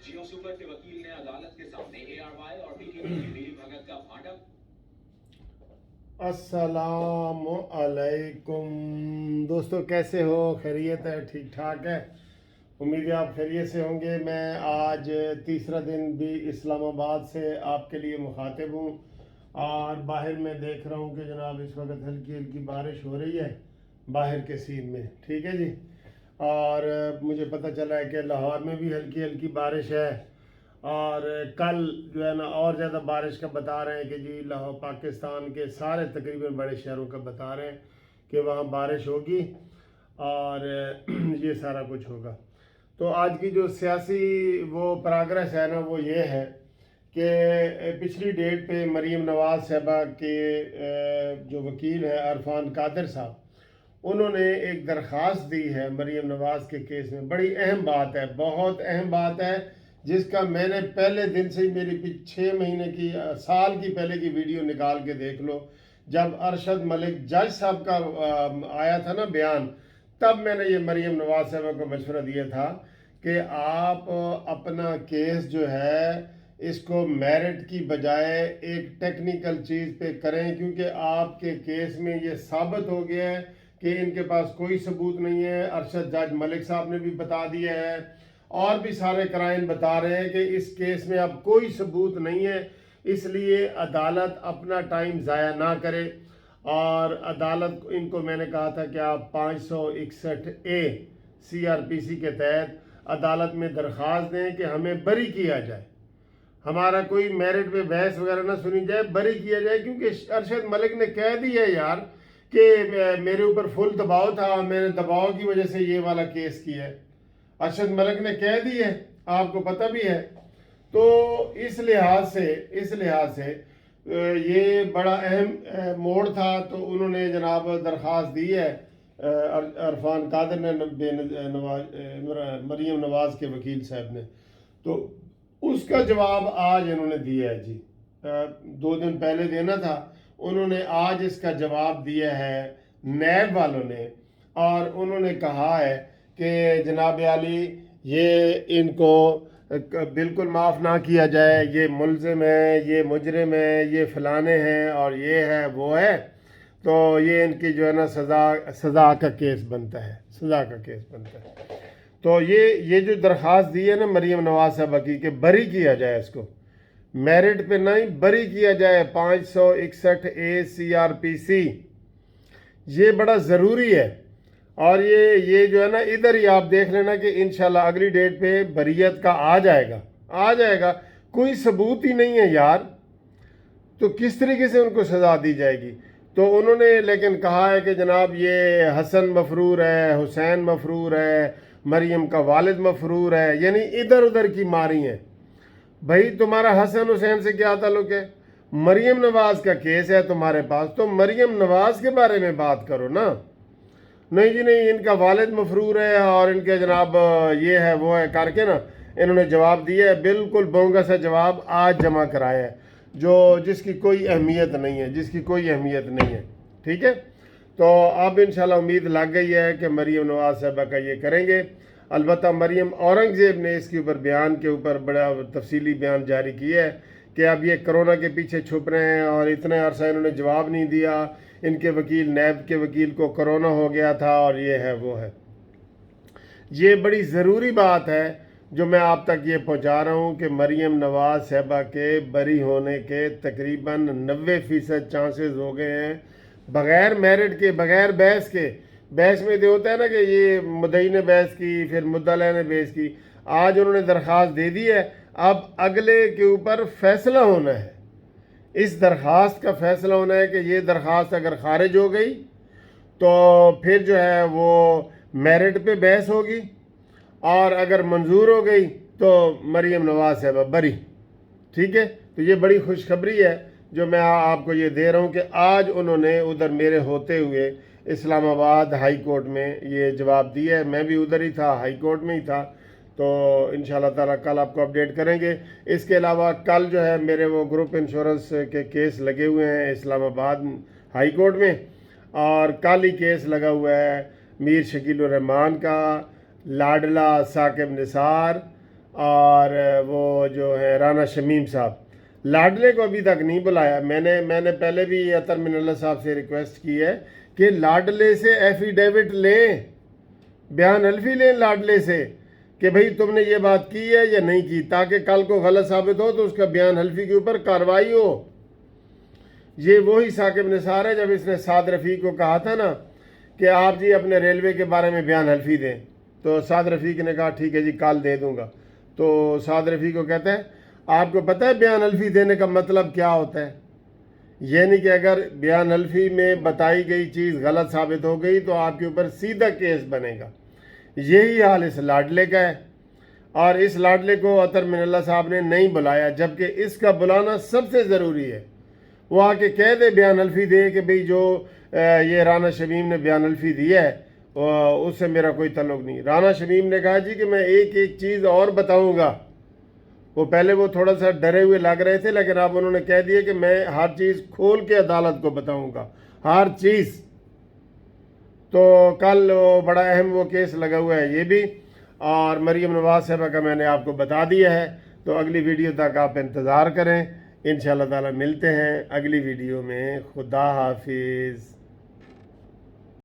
जियो super के वकील ने अदालत के सामने एआरवाई और टीटीपी की मिलीभगत का भांडा। अस्सलामु अलैकुम दोस्तों, कैसे हो? खैरियत है? ठीक ठाक है? उम्मीद है आप खैरियत से होंगे। मैं आज तीसरा दिन भी इस्लामाबाद से आपके लिए मुखातिब हूँ और बाहर में देख रहा हूँ कि जनाब इस वक्त हल्की हल्की बारिश हो रही है बाहर के सीन में। ठीक है जी। और मुझे पता चला है कि लाहौर में भी हल्की हल्की बारिश है और कल जो है ना और ज़्यादा बारिश का बता रहे हैं कि जी लाहौर पाकिस्तान के सारे तकरीबन बड़े शहरों का बता रहे हैं कि वहाँ बारिश होगी और ये सारा कुछ होगा। तो आज की जो सियासी वो प्रोग्रेस है ना वो ये है कि पिछली डेट पे मरीम नवाज़ साहबा के जो वकील हैं अरफान कादिर साहब, उन्होंने एक दरख्वास्त दी है मरीम नवाज़ के केस में। बड़ी अहम बात है, बहुत अहम बात है, जिसका मैंने पहले दिन से ही मेरी 6 महीने की साल की पहले की वीडियो निकाल के देख लो। जब अरशद मलिक जज साहब का आया था ना बयान, तब मैंने ये मरीम नवाज़ साहब को मशवरा दिया था कि आप अपना केस जो है इसको मेरिट की बजाय एक टेक्निकल चीज़ पे करें, क्योंकि आपके केस में ये साबित हो गया है कि इनके पास कोई सबूत नहीं है। अरशद जज मलिक साहब ने भी बता दिया है और भी सारे क्राइम बता रहे हैं कि इस केस में अब कोई सबूत नहीं है, इसलिए अदालत अपना टाइम ज़ाया ना करे। और अदालत इनको मैंने कहा था कि आप 561A CRPC के तहत अदालत में दरख्वास्त दें कि हमें बरी किया जाए, हमारा कोई मेरिट पे बहस वगैरह ना सुनी जाए, बरी किया जाए। क्योंकि अरशद मलिक ने कह दिया है यार कि मेरे ऊपर फुल दबाव था, मैंने दबाव की वजह से ये वाला केस किया है। अरशद मलिक ने कह दी है, आपको पता भी है। तो इस लिहाज से ये बड़ा अहम मोड़ था। तो उन्होंने जनाब दरख्वास्त दी है अरफान कादिर ने मरीम नवाज़ के वकील साहब ने, तो उसका जवाब आज इन्होंने दिया है जी। 2 दिन पहले देना था, उन्होंने आज इसका जवाब दिया है नैब वालों ने। और उन्होंने कहा है कि जनाब आली ये इनको बिल्कुल माफ़ ना किया जाए, ये मुलजिम है, ये मुजरिम है, ये फलाने हैं और ये है वो है। तो ये इनकी जो है ना सज़ा का केस बनता है, सज़ा का केस बनता है। तो ये जो दरख्वास्त दी है ना मरीम नवाज़ साहबा की कि बरी किया जाए, इसको मेरिट पे नहीं बरी किया जाए 561A CRPC, ये बड़ा ज़रूरी है। और ये जो है ना इधर ही आप देख लेना कि इंशाल्लाह अगली डेट पे बरीयत का आ जाएगा। कोई सबूत ही नहीं है यार, तो किस तरीके से उनको सज़ा दी जाएगी। तो उन्होंने लेकिन कहा है कि जनाब ये हसन मफरूर है, हुसैन मफरूर है, मरीम का वालिद मफरूर है, यानी इधर उधर की मारी हैं। भाई तुम्हारा हसन हुसैन से क्या ताल्लुक है? मरीम नवाज़ का केस है तुम्हारे पास, तो मरीम नवाज़ के बारे में बात करो ना। नहीं जी नहीं, इनका वालिद मफरूर है और इनके जनाब ये है वो है करके ना इन्होंने जवाब दिया है, बिल्कुल बोंगा सा जवाब आज जमा कराया है, जिसकी कोई अहमियत नहीं है। ठीक है, तो अब इंशाल्लाह उम्मीद लग गई है कि मरीम नवाज़ साहबा का ये करेंगे। अलबत्ता मरीम औरंगज़ेब ने इसके ऊपर बयान के ऊपर बड़ा तफसीली बयान जारी किया है कि अब ये कोरोना के पीछे छुप रहे हैं और इतने अरसा इन्होंने जवाब नहीं दिया। इनके वकील नैब के वकील को कोरोना हो गया था और ये है वो है। ये बड़ी ज़रूरी बात है जो मैं आप तक ये पहुंचा रहा हूं कि मरीम नवाज़ साहबा के बरी होने के तकरीबन 90% चांसेस हो गए हैं, बग़ैर मेरिट के, बग़ैर बहस के। बहस में तो होता है ना कि ये मुद्दई ने बहस की, फिर मुद्दला ने बहस की। आज उन्होंने दरख्वास्त दे दी है, अब अगले के ऊपर फैसला होना है। इस दरख्वास्त का फैसला होना है कि ये दरख्वास्त अगर खारिज हो गई तो फिर जो है वो मेरिट पे बहस होगी, और अगर मंजूर हो गई तो मरीम नवाज़ साहबा बरी। ठीक है, तो ये बड़ी खुशखबरी है जो मैं आपको ये दे रहा हूँ कि आज उन्होंने उधर मेरे होते हुए इस्लामाबाद हाई कोर्ट में ये जवाब दिया है। मैं भी उधर ही था, हाई कोर्ट में ही था। तो इंशाल्लाह ताला कल आपको अपडेट करेंगे। इसके अलावा कल जो है मेरे वो ग्रुप इंश्योरेंस के केस लगे हुए हैं इस्लामाबाद हाई कोर्ट में, और कल ही केस लगा हुआ है मीर शकील रहमान का, लाडला साकिब निसार اور وہ جو ہے رانا شمیم صاحب، لاڈلے کو ابھی تک نہیں بلایا۔ میں نے پہلے بھی عطر من اللہ صاحب سے ریکویسٹ کی ہے کہ لاڈلے سے ایفیڈیوٹ لیں، بیان حلفی لیں لاڈلے سے کہ بھئی تم نے یہ بات کی ہے یا نہیں کی، تاکہ کل کو غلط ثابت ہو تو اس کا بیان حلفی کے اوپر کارروائی ہو۔ یہ وہی ثاقب نثار ہے جب اس نے سعد رفیق کو کہا تھا نا کہ آپ جی اپنے ریلوے کے بارے میں بیان حلفی دیں، تو سعد رفیق نے کہا ٹھیک ہے جی کل دے دوں گا۔ تو سعد رفیق کو کہتا ہے آپ کو پتہ ہے بیان حلفی دینے کا مطلب کیا ہوتا ہے؟ یعنی کہ اگر بیان حلفی میں بتائی گئی چیز غلط ثابت ہو گئی تو آپ کے اوپر سیدھا کیس بنے گا۔ یہی حال اس لاڈلے کا ہے، اور اس لاڈلے کو عطر من اللہ صاحب نے نہیں بلایا، جبکہ اس کا بلانا سب سے ضروری ہے۔ وہ آ کے کہہ دے، بیان حلفی دے کہ بھئی جو یہ رانا شمیم نے بیان حلفی دیا ہے اس سے میرا کوئی تعلق نہیں۔ رانا شمیم نے کہا جی کہ میں ایک ایک چیز اور بتاؤں گا۔ وہ پہلے وہ تھوڑا سا ڈرے ہوئے لگ رہے تھے، لیکن اب انہوں نے کہہ دیا کہ میں ہر چیز کھول کے عدالت کو بتاؤں گا، ہر چیز۔ تو کل بڑا اہم وہ کیس لگا ہوا ہے یہ بھی، اور مریم نواز صاحبہ کا میں نے آپ کو بتا دیا ہے۔ تو اگلی ویڈیو تک آپ انتظار کریں، انشاءاللہ تعالی ملتے ہیں اگلی ویڈیو میں۔ خدا حافظ۔